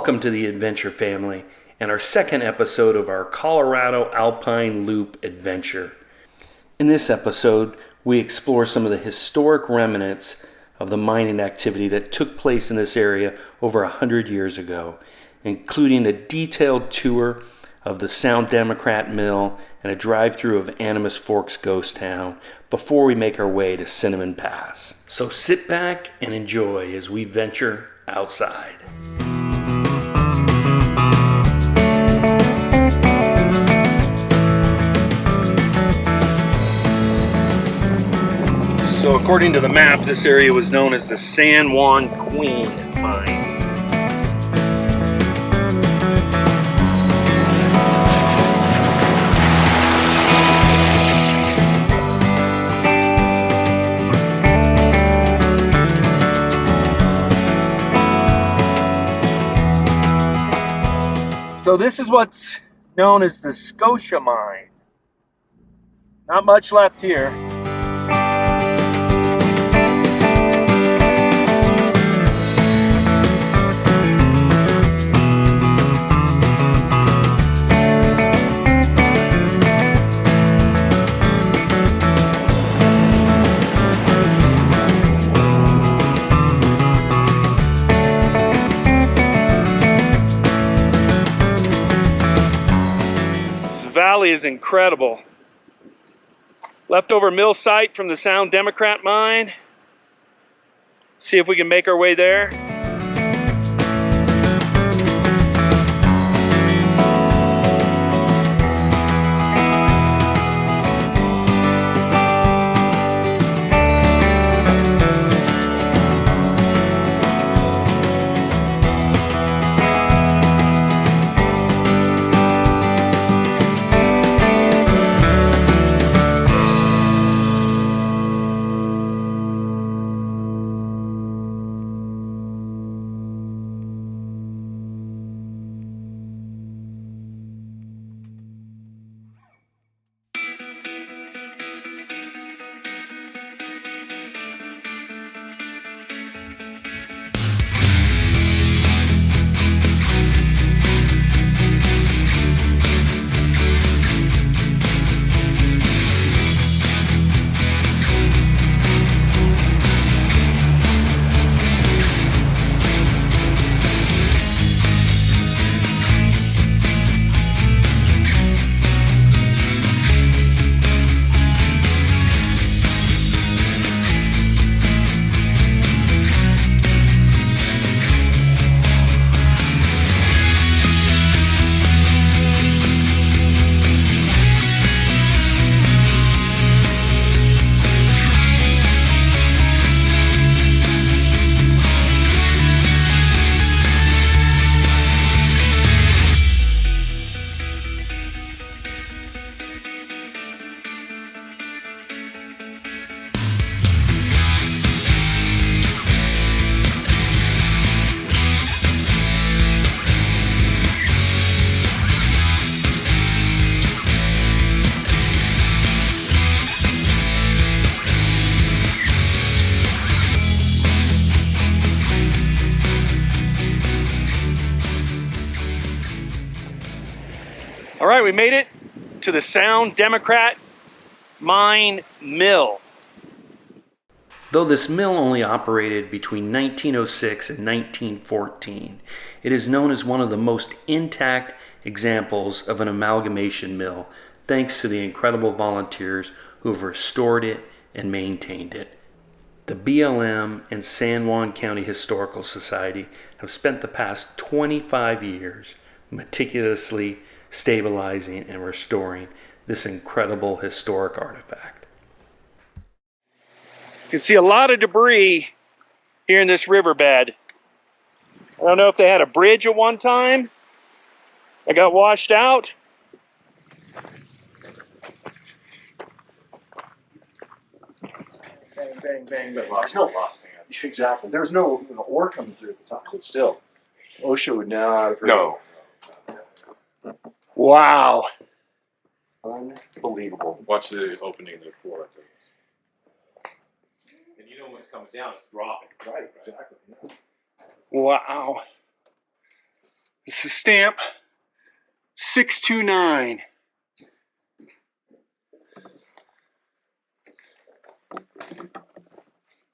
Welcome to the Adventure Family and our second episode of our Colorado Alpine Loop adventure. In this episode, we explore some of the historic remnants of the mining activity that took place in this area over 100 years ago, including a detailed tour of the Sound Democrat Mill and a drive-through of Animas Forks ghost town before we make our way to Cinnamon Pass. So sit back and enjoy as we venture outside. So according to the map, this area was known as the San Juan Queen Mine. So this is what's known as the Scotia Mine. Not much left here. Valley is incredible. Leftover mill site from the Sound Democrat Mine. See if we can make our way there. All right, we made it to the Sound Democrat Mine Mill. Though this mill only operated between 1906 and 1914, it is known as one of the most intact examples of an amalgamation mill, thanks to the incredible volunteers who have restored it and maintained it. The BLM and San Juan County Historical Society have spent the past 25 years meticulously stabilizing and restoring this incredible historic artifact. You can see a lot of debris here in this riverbed. I don't know if they had a bridge at one time that got washed out. Bang, bang, bang. There's no lost hand. Exactly. There's no ore coming through at the top. But still, OSHA would now agree. No. Wow. Unbelievable. Watch the opening of the floor. And you know what's coming down, it's dropping. Right, exactly. Yeah. Wow. This is stamp 629.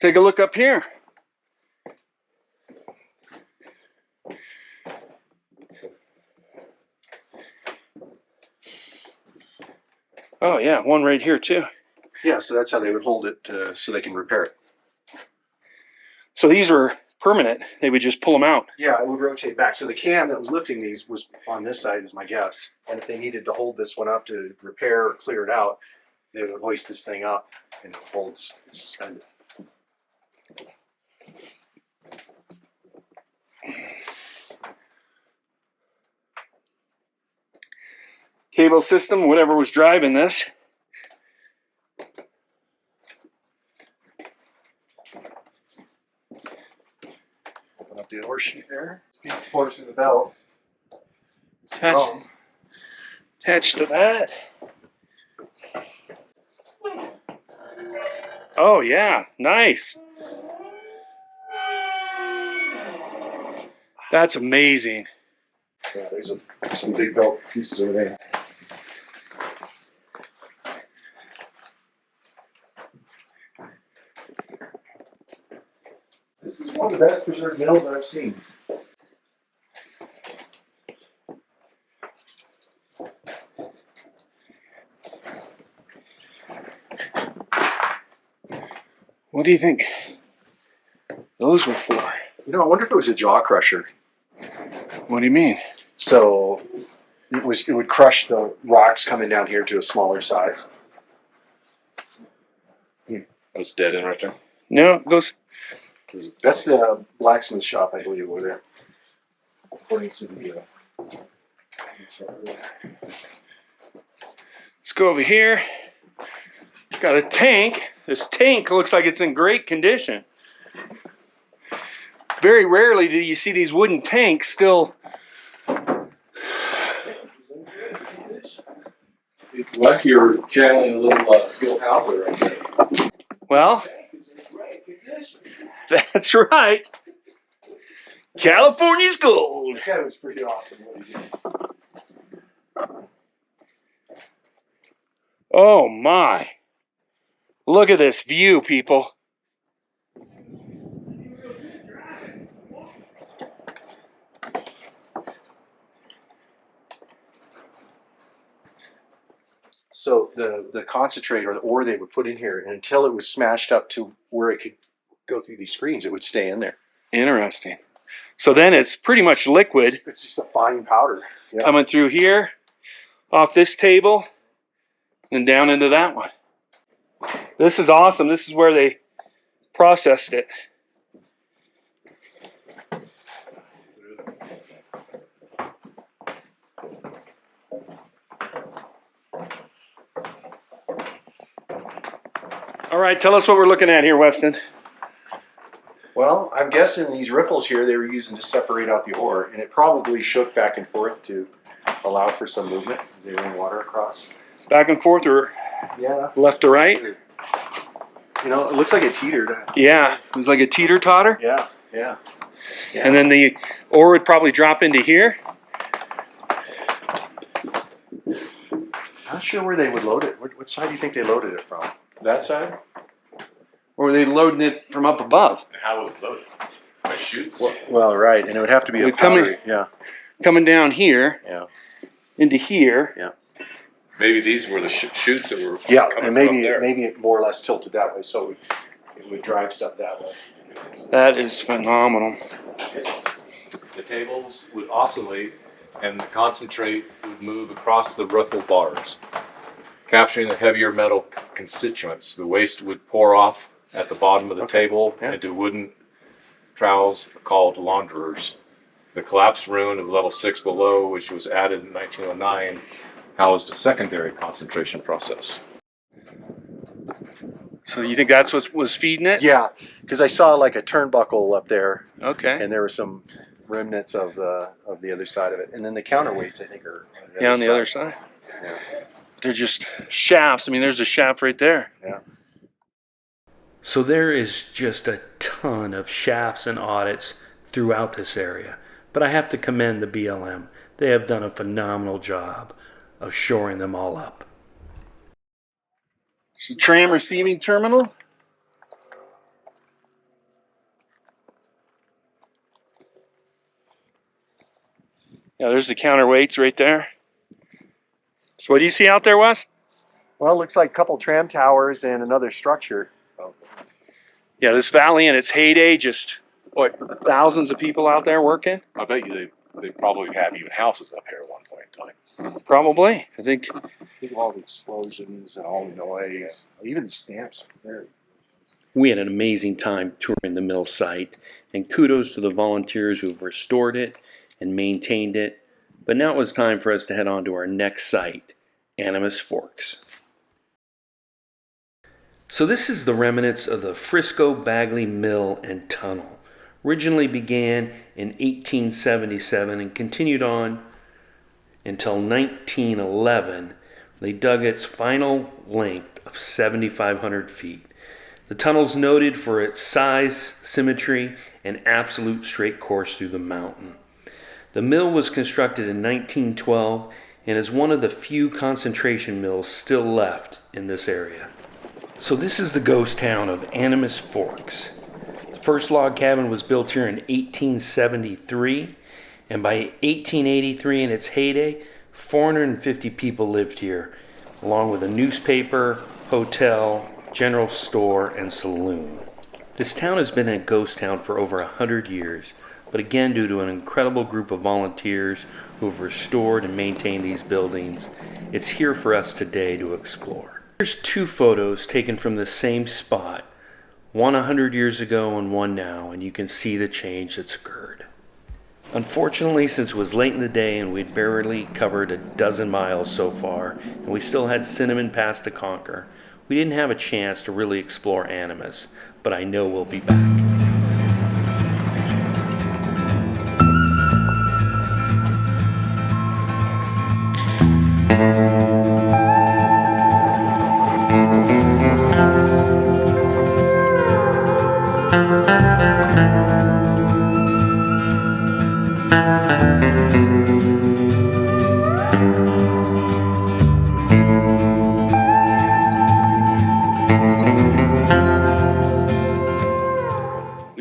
Take a look up here. Oh yeah, one right here too. Yeah, so that's how they would hold it so they can repair it. So these were permanent. They would just pull them out. Yeah, it would rotate back. So the cam that was lifting these was on this side, is my guess. And if they needed to hold this one up to repair or clear it out, they would hoist this thing up and it holds suspended. Cable system, whatever was driving this. Open up the ore sheet there. Speed portion of the belt. Attached to that. Oh yeah, nice. That's amazing. Yeah, there's some big belt pieces over there. This is one of the best preserved mills I've seen. What do you think those were for? You know, I wonder if it was a jaw crusher. What do you mean? So it would crush the rocks coming down here to a smaller size. That's dead in right there. No, it goes. That's the blacksmith shop, I believe, over there. According to the. Let's go over here. Got a tank. This tank looks like it's in great condition. Very rarely do you see these wooden tanks still. It's like you're channeling a little Bill Halper right there. Well, that's right. California's gold. That was pretty awesome what he did. Oh my. Look at this view, people. So the concentrate or the ore they would put in here, and until it was smashed up to where it could go through these screens, it would stay in there. Interesting. So then it's pretty much liquid It's just a fine powder. Yeah. coming through here, off this table, and down into that one. This is awesome. This is where they processed it. All right, tell us what we're looking at here, Weston. Well, I'm guessing these riffles here they were using to separate out the ore, and it probably shook back and forth to allow for some movement as they ran water across. Back and forth or Yeah. left to right? Sure. You know, it looks like it teetered. Yeah, it was like a teeter-totter. Yeah, yeah. And then the ore would probably drop into here. Not sure where they would load it. What side do you think they loaded it from? That side? Or were they loading it from up above? How was it loaded? By chutes? Well, right, and it would have to be It a would come in- powdery. Yeah, Coming down here yeah, into here. yeah. Maybe these were the chutes that were Yeah, coming and from there. maybe it more or less tilted that way, so it would drive stuff that way. That is phenomenal. The tables would oscillate and the concentrate would move across the ruffle bars, capturing the heavier metal constituents. The waste would pour off at the bottom of the table into wooden trowels called launderers. The collapsed ruin of level 6 below, which was added in 1909, housed a secondary concentration process. So you think that's what was feeding it? Yeah, because I saw like a turnbuckle up there, Okay. and there were some remnants of the other side of it, and then the counterweights I think are On the other side. Yeah. They're just shafts. I mean, there's a shaft right there. Yeah. So there is just a ton of shafts and audits throughout this area. but I have to commend the BLM. They have done a phenomenal job of shoring them all up. It's the tram receiving terminal. Yeah, there's the counterweights right there. So what do you see out there, Wes? Well, it looks like a couple tram towers and another structure. Yeah, this valley in its heyday, just what, thousands of people out there working? I bet you they probably have even houses up here at one point in time. Probably. I think Think of all the explosions and all the noise. Even the stamps there. We had an amazing time touring the mill site, and kudos to the volunteers who have restored it and maintained it. But now it was time for us to head on to our next site, Animas Forks. So this is the remnants of the Frisco Bagley Mill and Tunnel. Originally began in 1877 and continued on until 1911. They dug its final length of 7,500 feet. The tunnel's noted for its size, symmetry, and absolute straight course through the mountain. The mill was constructed in 1912 and is one of the few concentration mills still left in this area. So this is the ghost town of Animas Forks. The first log cabin was built here in 1873, and by 1883, in its heyday, 450 people lived here, along with a newspaper, hotel, general store, and saloon. This town has been a ghost town for over 100 years, but again, due to an incredible group of volunteers who have restored and maintained these buildings, it's here for us today to explore. Here's two photos taken from the same spot, one 100 years ago and one now, and you can see the change that's occurred. Unfortunately, since it was late in the day and we'd barely covered a dozen miles so far, and we still had Cinnamon Pass to conquer, we didn't have a chance to really explore Animas, but I know we'll be back.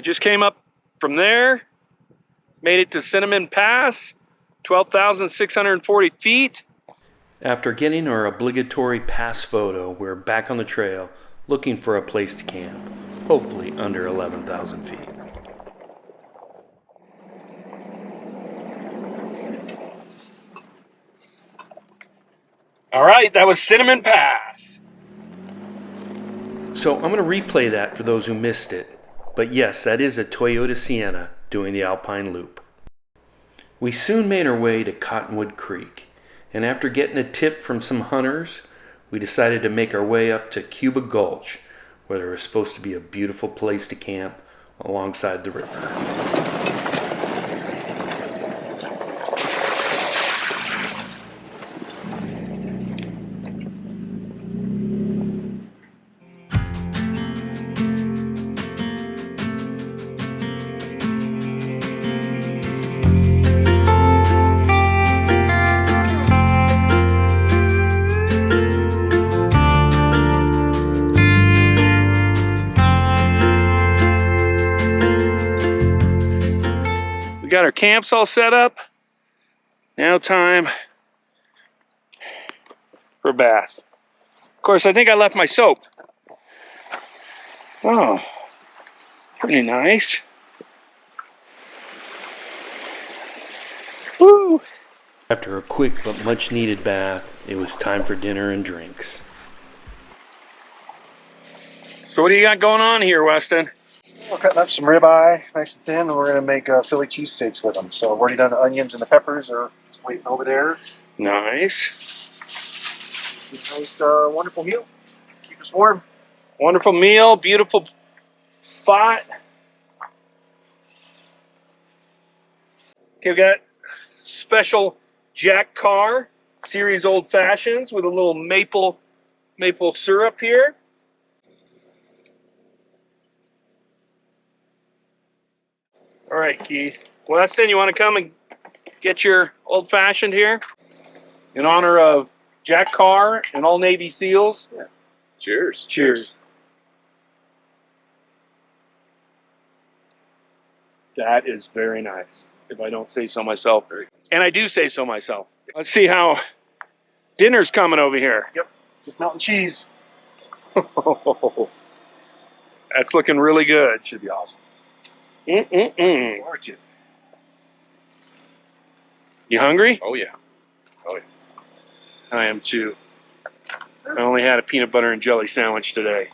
we just came up from there, made it to Cinnamon Pass, 12,640 feet. After getting our obligatory pass photo, we're back on the trail looking for a place to camp, hopefully under 11,000 feet. All right, that was Cinnamon Pass. So I'm going to replay that for those who missed it. But yes, that is a Toyota Sienna doing the Alpine loop. We soon made our way to Cottonwood Creek, and after getting a tip from some hunters, we decided to make our way up to Cuba Gulch, where there was supposed to be a beautiful place to camp alongside the river. Got our camps all set up. Now time for a bath. Of course, I think I left my soap. Oh, pretty nice. Woo! After a quick but much needed bath, it was time for dinner and drinks. So what do you got going on here, Weston? We're cutting up some ribeye, nice and thin, and we're going to make Philly cheesesteaks with them. So I've already done the onions and the peppers are just waiting over there. Nice. Nice, wonderful meal. Keep us warm. Wonderful meal, beautiful spot. Okay, we got special Jack Carr series old fashions with a little maple syrup here. All right, Keith, Weston, you want to come and get your old-fashioned here? In honor of Jack Carr and all Navy SEALs. Yeah. Cheers. Cheers. That is very nice, if I don't say so myself. And I do say so myself. Let's see how dinner's coming over here. Yep. Just melting cheese. That's looking really good. Should be awesome. Mm-mm-mm. You hungry? Oh yeah. I am too. I only had a peanut butter and jelly sandwich today.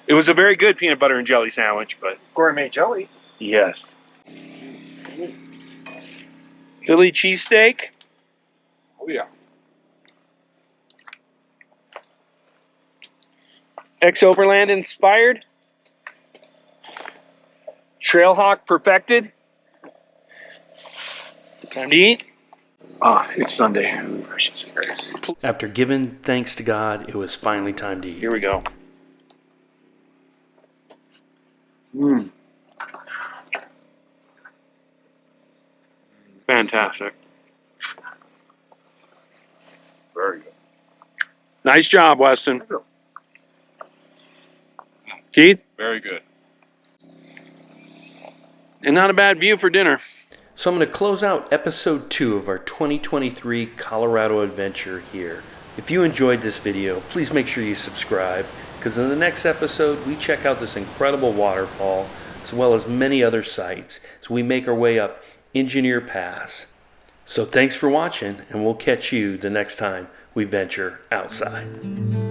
It was a very good peanut butter and jelly sandwich, but Gourmet jelly. yes. Philly cheesesteak. Oh yeah. Ex-Overland inspired. Trailhawk perfected. Time to eat. It's Sunday. I should say grace. After giving thanks to God, it was finally time to eat. Here we go. Fantastic. Very good. Nice job, Weston. Keith? Very good. And not a bad view for dinner. So I'm going to close out episode 2 of our 2023 Colorado adventure here. If you enjoyed this video, please make sure you subscribe, because in the next episode we check out this incredible waterfall as well as many other sites as we make our way up Engineer Pass. So thanks for watching, and we'll catch you the next time we venture outside.